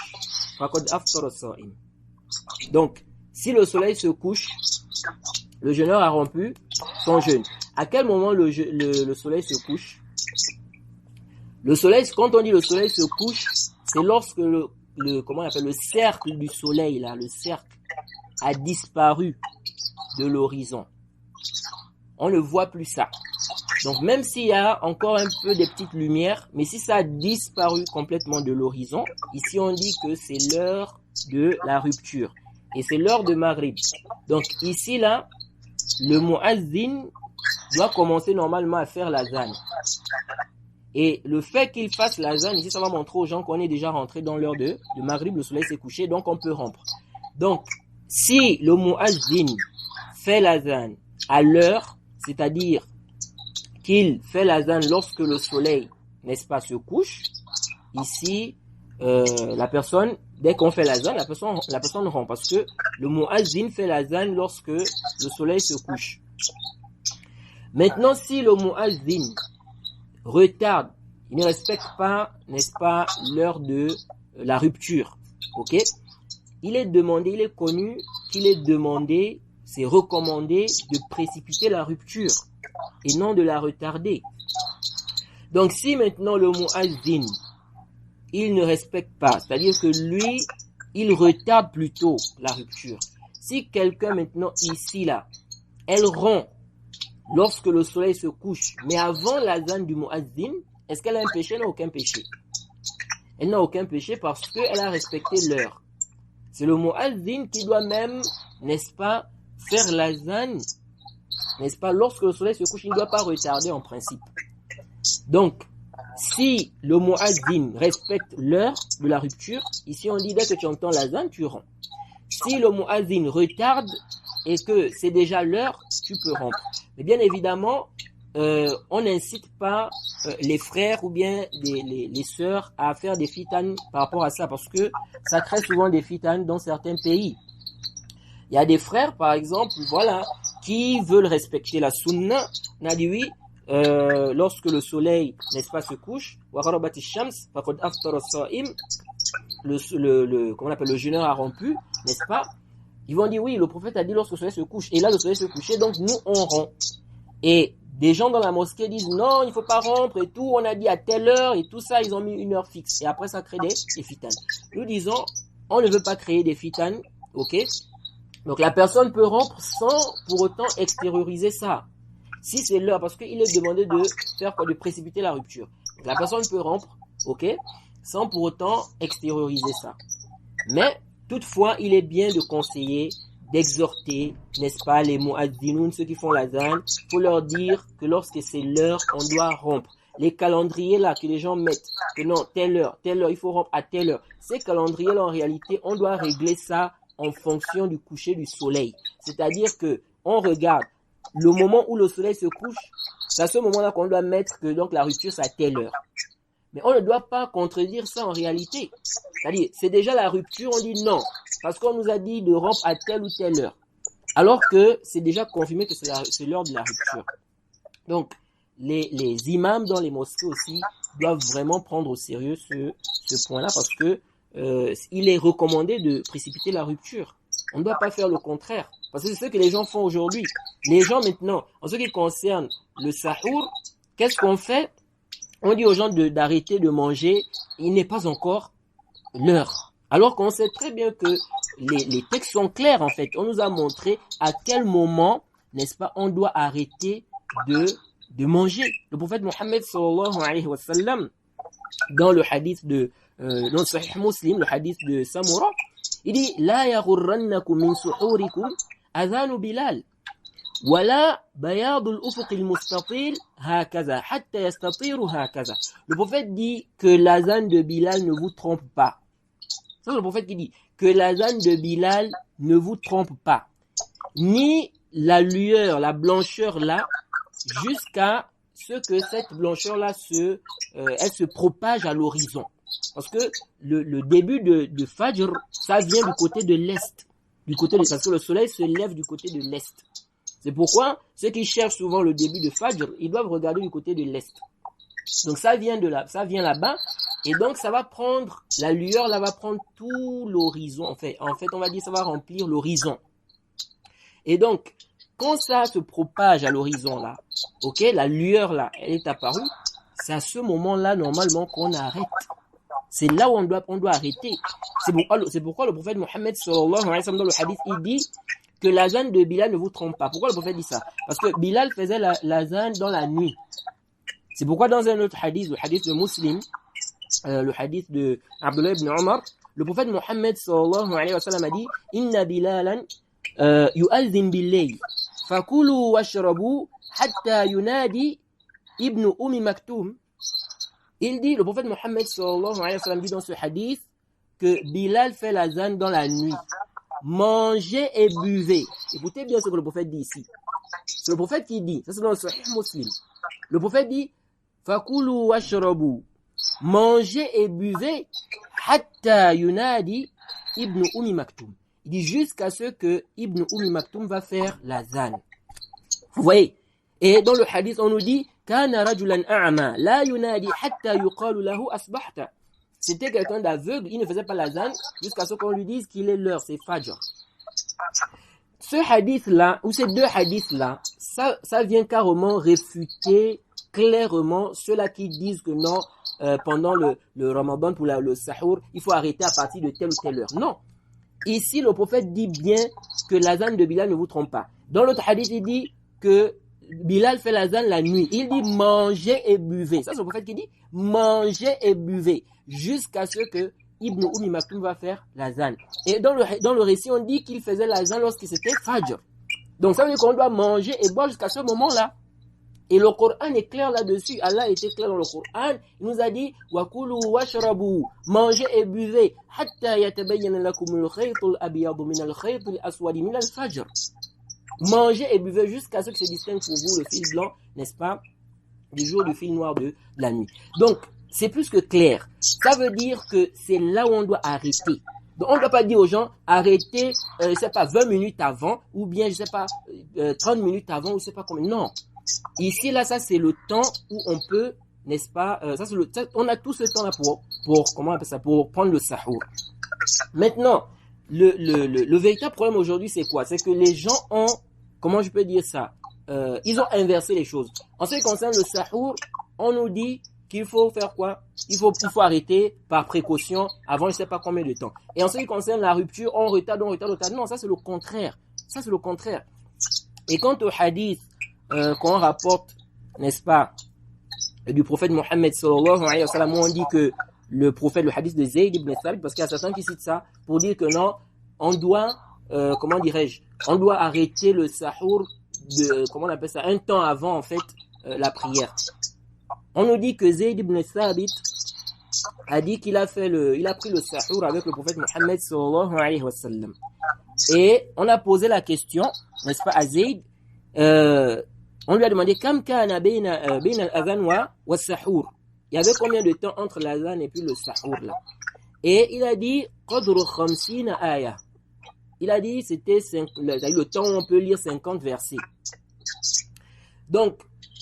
faqad aftara as-sa'im. Donc, si le soleil se couche, le jeûneur a rompu son jeûne. À quel moment le soleil se couche? Le soleil, quand on dit le soleil se couche, c'est lorsque comment on appelle, le cercle du soleil, là, le cercle a disparu de l'horizon. On ne voit plus ça. Donc, même s'il y a encore un peu des petites lumières, mais si ça a disparu complètement de l'horizon, ici on dit que c'est l'heure de la rupture. Et c'est l'heure de Maghrib. Donc, ici, là, le muazzin doit commencer normalement à faire l'azan. Et le fait qu'il fasse l'azan, ici, ça va montrer aux gens qu'on est déjà rentré dans l'heure de Maghrib, le soleil s'est couché, donc on peut rompre. Donc, si le muazzin fait l'azan à l'heure, c'est-à-dire qu'il fait l'azan lorsque le soleil, n'est-ce pas, se couche, ici, la personne, dès qu'on fait l'azan, la personne rompt, parce que le muazzin fait l'azan lorsque le soleil se couche. Maintenant, si le muazzin retarde, il ne respecte pas, n'est-ce pas, l'heure de la rupture, ok? Il est connu qu'il est demandé, c'est recommandé de précipiter la rupture et non de la retarder. Donc, si maintenant le muazzin, il ne respecte pas, c'est-à-dire que lui, il retarde plutôt la rupture. Si quelqu'un maintenant ici, là, elle rompt lorsque le soleil se couche, mais avant l'azan du muazzin, est-ce qu'elle a un péché? Elle n'a aucun péché. Elle n'a aucun péché parce qu'elle a respecté l'heure. C'est le muazzin qui doit même, n'est-ce pas, faire l'azan, n'est-ce pas, lorsque le soleil se couche, il ne doit pas retarder en principe. Donc, si le muazzin respecte l'heure de la rupture, ici on dit dès que tu entends l'azan, tu romps. Si le muazzin retarde et que c'est déjà l'heure, tu peux rompre. Mais bien évidemment, on n'incite pas les frères ou bien les sœurs à faire des fitanes par rapport à ça, parce que ça crée souvent des fitanes dans certains pays. Il y a des frères, par exemple, voilà, qui veulent respecter la sunna. On a dit oui, lorsque le soleil, n'est-ce pas, se couche, comment on appelle, le jeûneur a rompu, n'est-ce pas? Ils vont dire oui, le prophète a dit lorsque le soleil se couche, et là le soleil se couchait, donc nous on rompt. Et des gens dans la mosquée disent non, il faut pas rompre et tout, on a dit à telle heure et tout ça, ils ont mis une heure fixe. Et après ça crée des fitanes. Nous disons, on ne veut pas créer des fitanes, ok? Donc la personne peut rompre sans pour autant extérioriser ça. Si c'est l'heure, parce qu'il est demandé de faire quoi, de précipiter la rupture. Donc la personne peut rompre, ok, sans pour autant extérioriser ça. Mais toutefois, il est bien de conseiller, d'exhorter, n'est-ce pas, les muazzinoun, ceux qui font l'azan, il faut leur dire que lorsque c'est l'heure, on doit rompre. Les calendriers là que les gens mettent, que non, telle heure, il faut rompre à telle heure. Ces calendriers là, en réalité, on doit régler ça en fonction du coucher du soleil. C'est-à-dire que on regarde le moment où le soleil se couche, c'est à ce moment-là qu'on doit mettre que donc la rupture c'est à telle heure. Mais on ne doit pas contredire ça en réalité. C'est-à-dire, c'est déjà la rupture, on dit non, parce qu'on nous a dit de rompre à telle ou telle heure. Alors que c'est déjà confirmé que c'est l'heure de la rupture. Donc, les imams dans les mosquées aussi doivent vraiment prendre au sérieux ce point-là, parce que il est recommandé de précipiter la rupture. On ne doit pas faire le contraire. Parce que c'est ce que les gens font aujourd'hui. Les gens maintenant, en ce qui concerne le sahour, qu'est-ce qu'on fait? On dit aux gens d'arrêter de manger, il n'est pas encore l'heure. Alors qu'on sait très bien que les textes sont clairs en fait. On nous a montré à quel moment, n'est-ce pas, on doit arrêter de manger. Le prophète Mohammed sallallahu alayhi wa sallam, dans le hadith dans Sahih Muslim, le hadith de Samura, il dit la yaghurrannakum min suhurikum adhanu Bilal wala bayadul ufuq al-mustatil hakaza hatta yastatiru hakaza. Le prophète dit que l'azan de Bilal ne vous trompe pas. C'est le prophète qui dit que l'azan de Bilal ne vous trompe pas, ni la lueur, la blancheur là, jusqu'à ce que cette blancheur-là elle se propage à l'horizon. Parce que le début de Fajr, ça vient du côté de l'Est. Parce que le soleil se lève du côté de l'Est. C'est pourquoi ceux qui cherchent souvent le début de Fajr, ils doivent regarder du côté de l'Est. Donc ça vient là-bas. Et donc ça va prendre, la lueur là va prendre tout l'horizon. En fait, on va dire ça va remplir l'horizon. Et donc, quand ça se propage à l'horizon là, ok, la lueur là, elle est apparue, c'est à ce moment-là normalement qu'on arrête. C'est là où on doit arrêter. C'est pourquoi le prophète Mohammed sallallahu alayhi wa sallam dans le hadith, il dit que l'azan de Bilal ne vous trompe pas. Pourquoi le prophète dit ça? Parce que Bilal faisait l'azan dans la nuit. C'est pourquoi dans un autre hadith, le hadith de Muslim, le hadith de Abdullah ibn Omar, le prophète Mohammed sallallahu alayhi wa sallam a dit Inna Bilalan yu'adhin bil-layl fakulu washrabu hatta yunadi ibn Maktoum. Il dit, le prophète Mohammed sallallahu alayhi wa sallam dit dans ce hadith que Bilal fait l'azan dans la nuit. Mangez et buvez. Écoutez bien ce que le prophète dit ici. C'est le prophète qui dit, ça c'est dans le Sahih Muslim. Le prophète dit fakulu washrabu. Mangez et buvez hatta yunadi ibn Maktoum. Il dit jusqu'à ce que ibn Maktoum va faire l'azan. Vous voyez? Et dans le hadith, on nous dit Kana rajulan a'ma la yunadi hatta yuqalu lahu asbahta. C'était quelqu'un d'aveugle, il ne faisait pas l'azan jusqu'à ce qu'on lui dise qu'il est l'heure, c'est Fajr. Ce hadith-là, ou ces deux hadiths-là, ça vient carrément réfuter clairement ceux-là qui disent que non, pendant le Ramadan, pour le Sahur, il faut arrêter à partir de telle ou telle heure. Non. Ici, le prophète dit bien que l'azan de Bilal ne vous trompe pas. Dans l'autre hadith, il dit que Bilal fait l'azan la nuit. Il dit mangez et buvez. Ça, c'est le prophète qui dit mangez et buvez. Jusqu'à ce que Ibn Maktoum va faire l'azan. Et dans le récit, on dit qu'il faisait l'azan lorsqu'il c'était Fajr. Donc ça veut dire qu'on doit manger et boire jusqu'à ce moment-là. Et le Coran est clair là-dessus. Allah était clair dans le Coran. Il nous a dit Wakulu washrabu. Mangez et buvez. Hatta yatabayyana lakum al-khayt al-abyad min al-khayt al-aswad min al-fajr. Mangez et buvez jusqu'à ce que se distingue pour vous le fil blanc, n'est-ce pas, du jour du fil noir de la nuit. Donc, c'est plus que clair. Ça veut dire que c'est là où on doit arrêter. Donc, on ne doit pas dire aux gens, arrêtez, je sais pas, 20 minutes avant, ou bien, je sais pas, 30 minutes avant, ou je sais pas combien. Non. Ici, là, ça, c'est le temps où on peut, n'est-ce pas, on a tout ce temps-là comment on appelle ça, pour prendre le sahur. Maintenant, le véritable problème aujourd'hui, c'est quoi? C'est que les gens ont, comment je peux dire ça? Ils ont inversé les choses. En ce qui concerne le sahur, on nous dit qu'il faut faire quoi? Il faut arrêter par précaution avant je ne sais pas combien de temps. Et en ce qui concerne la rupture, on retarde. Non, ça c'est le contraire. Et quant au hadith qu'on rapporte, n'est-ce pas, du prophète Mohammed sallallahu alayhi wa sallam, on dit que le prophète, le hadith de Zayd ibn Thabit, parce qu'il y a certains qui citent ça pour dire que non, on doit, on doit arrêter le sahur comment on appelle ça, un temps avant en fait la prière. On nous dit que Zayd ibn Thabit a dit qu'il a pris le sahur avec le prophète Mohammed sallallahu alayhi wa sallam. Et on a posé la question, n'est-ce pas, à Zayd, on lui a demandé Kam kana bayna al-adhan wa sahur. Il y avait combien de temps entre l'azan et puis le sahur là? Et il a dit qadru 50 ayah. Il a dit c'était le temps où on peut lire 50 versets. Donc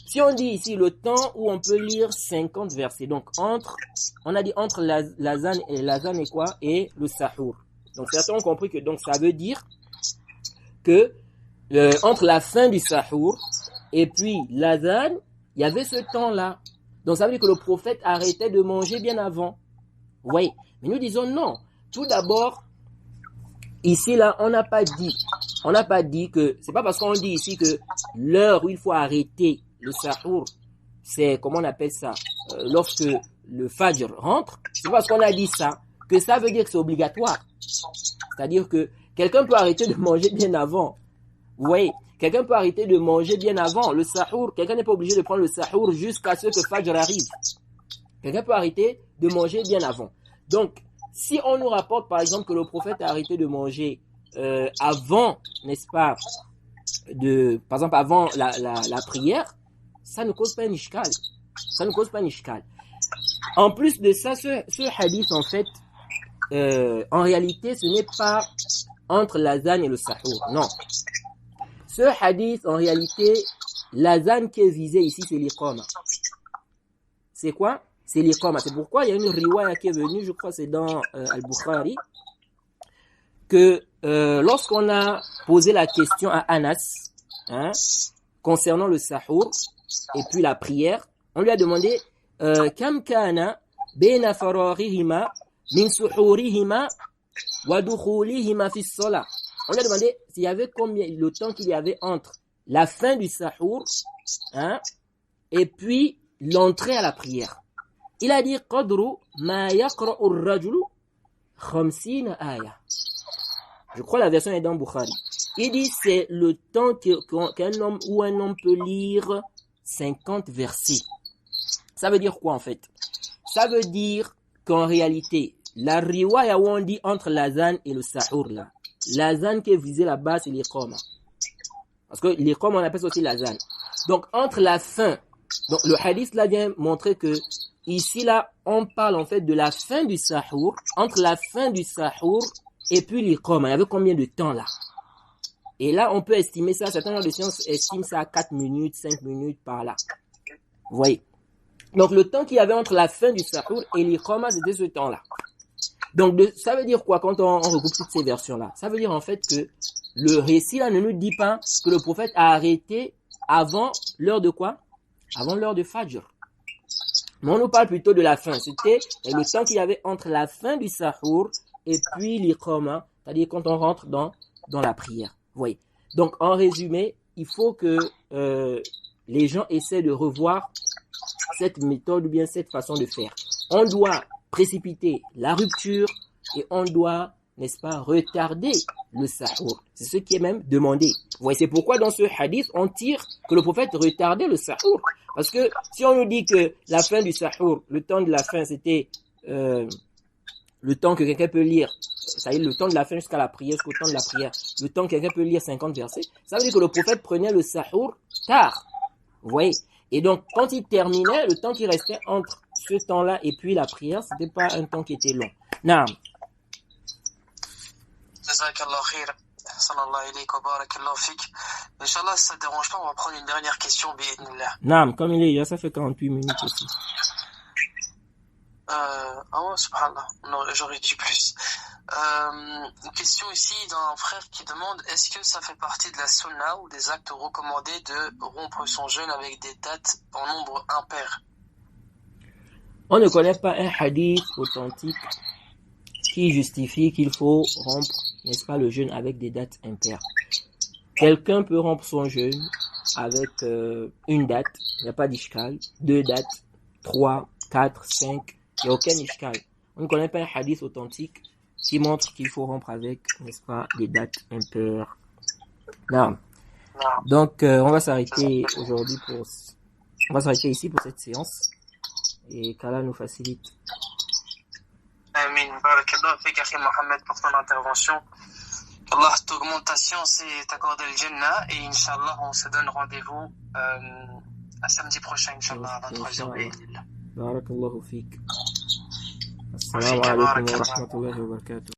si on dit ici le temps où on peut lire 50 versets, donc on a dit entre l'azan et quoi? Et le sahur. Donc certains ont compris que donc ça veut dire que entre la fin du sahur et puis l'azan, il y avait ce temps-là. Donc ça veut dire que le prophète arrêtait de manger bien avant. Oui, mais nous disons non. Tout d'abord, ici là, on n'a pas dit que, c'est pas parce qu'on dit ici que l'heure où il faut arrêter le sahur, c'est, comment on appelle ça, lorsque le fajr rentre, c'est parce qu'on a dit ça, que ça veut dire que c'est obligatoire. C'est-à-dire que quelqu'un peut arrêter de manger bien avant. Vous voyez, quelqu'un peut arrêter de manger bien avant le sahur. Quelqu'un n'est pas obligé de prendre le sahur jusqu'à ce que Fajr arrive. Quelqu'un peut arrêter de manger bien avant. Donc, si on nous rapporte par exemple que le prophète a arrêté de manger avant, n'est-ce pas, par exemple avant la prière, ça ne cause pas un ishkal. Ça ne cause pas un ishkal. En plus de ça, ce hadith, en fait, en réalité, ce n'est pas entre l'azan et le sahour. Non. Ce hadith, en réalité, l'azan qui est visé ici, c'est l'iqama. C'est quoi? C'est l'iqama. C'est pourquoi il y a une riwaya qui est venue, je crois, c'est dans Al-Bukhari, que lorsqu'on a posé la question à Anas, concernant le sahour et puis la prière, on lui a demandé Kam kana baina fararihima min suhurihima wa dukhulihima fi s-salah. On lui a demandé s'il y avait combien le temps qu'il y avait entre la fin du sahour et puis l'entrée à la prière. Il a dit qadru ma yaqra'u ar-rajulu 50 aya. Je crois la version est dans Bukhari. Il dit c'est le temps qu'un homme ou un homme peut lire 50 versets. Ça veut dire quoi en fait? Ça veut dire qu'en réalité, la riwaya où on dit entre l'azan et le sahour là, l'azan qui est visé là-bas c'est l'iqama. Parce que l'iqama on appelle ça aussi l'azan. Donc entre la fin, donc le hadith là vient montrer que ici là on parle en fait de la fin du sahour, entre la fin du sahour et puis l'iqama. Il y avait combien de temps là? Et là, on peut estimer ça, certains gens de science estiment ça à 4 minutes, 5 minutes par là. Vous voyez? Donc, le temps qu'il y avait entre la fin du sahour et l'iqama, c'était ce temps-là. Donc, ça veut dire quoi quand on regroupe toutes ces versions-là? Ça veut dire en fait que le récit là ne nous dit pas que le prophète a arrêté avant l'heure de quoi? Avant l'heure de Fajr. Mais on nous parle plutôt de la fin. C'était le temps qu'il y avait entre la fin du sahour et puis l'iqama, c'est-à-dire quand on rentre dans la prière. Oui. Donc, en résumé, il faut que les gens essaient de revoir cette méthode ou bien cette façon de faire. On doit précipiter la rupture et on doit, n'est-ce pas, retarder le sahour. C'est ce qui est même demandé. Vous voyez, c'est pourquoi dans ce hadith, on tire que le prophète retardait le sahour. Parce que si on nous dit que la fin du sahour, le temps de la fin, c'était le temps que quelqu'un peut lire, ça y est, le temps de la fin jusqu'à la prière, jusqu'au temps de la prière, le temps que quelqu'un peut lire 50 versets, ça veut dire que le prophète prenait le sahour tard. Vous voyez? Et donc, quand il terminait, le temps qui restait entre ce temps-là et puis la prière, c'était pas un temps qui était long. Naam. Jazakallah khair. Sallallahu alayhi wa barakallahu fik. Inch'Allah, si ça ne dérange pas, on va prendre une dernière question, bi'idhnillah. Naam, comme il est, ça fait 48 minutes aussi. Oh, subhanallah. Non, j'aurais dit plus. Une question ici d'un frère qui demande est-ce que ça fait partie de la sunna ou des actes recommandés de rompre son jeûne avec des dates en nombre impair? On ne connaît pas un hadith authentique qui justifie qu'il faut rompre, n'est-ce pas, le jeûne avec des dates impaires. Quelqu'un peut rompre son jeûne avec une date, il n'y a pas d'ishkal, 2 dates, 3, 4, 5, il n'y a aucun ishkal. On ne connaît pas un hadith authentique qui montre qu'il faut rompre avec, n'est-ce pas, des dates impaires. Non. Donc, on va s'arrêter aujourd'hui on va s'arrêter ici pour cette séance et qu'Allah nous facilite. Amin. Barakallah fik, Akhi Mohamed, pour ton intervention. Allah t'augmente ta science et t'accorde le Jannah. Et Inch'Allah, on se donne rendez-vous à samedi prochain, Inch'Allah, à 23h. Barakallahu fik. Assalamu alaikum wa rahmatullahi wa barakatuh.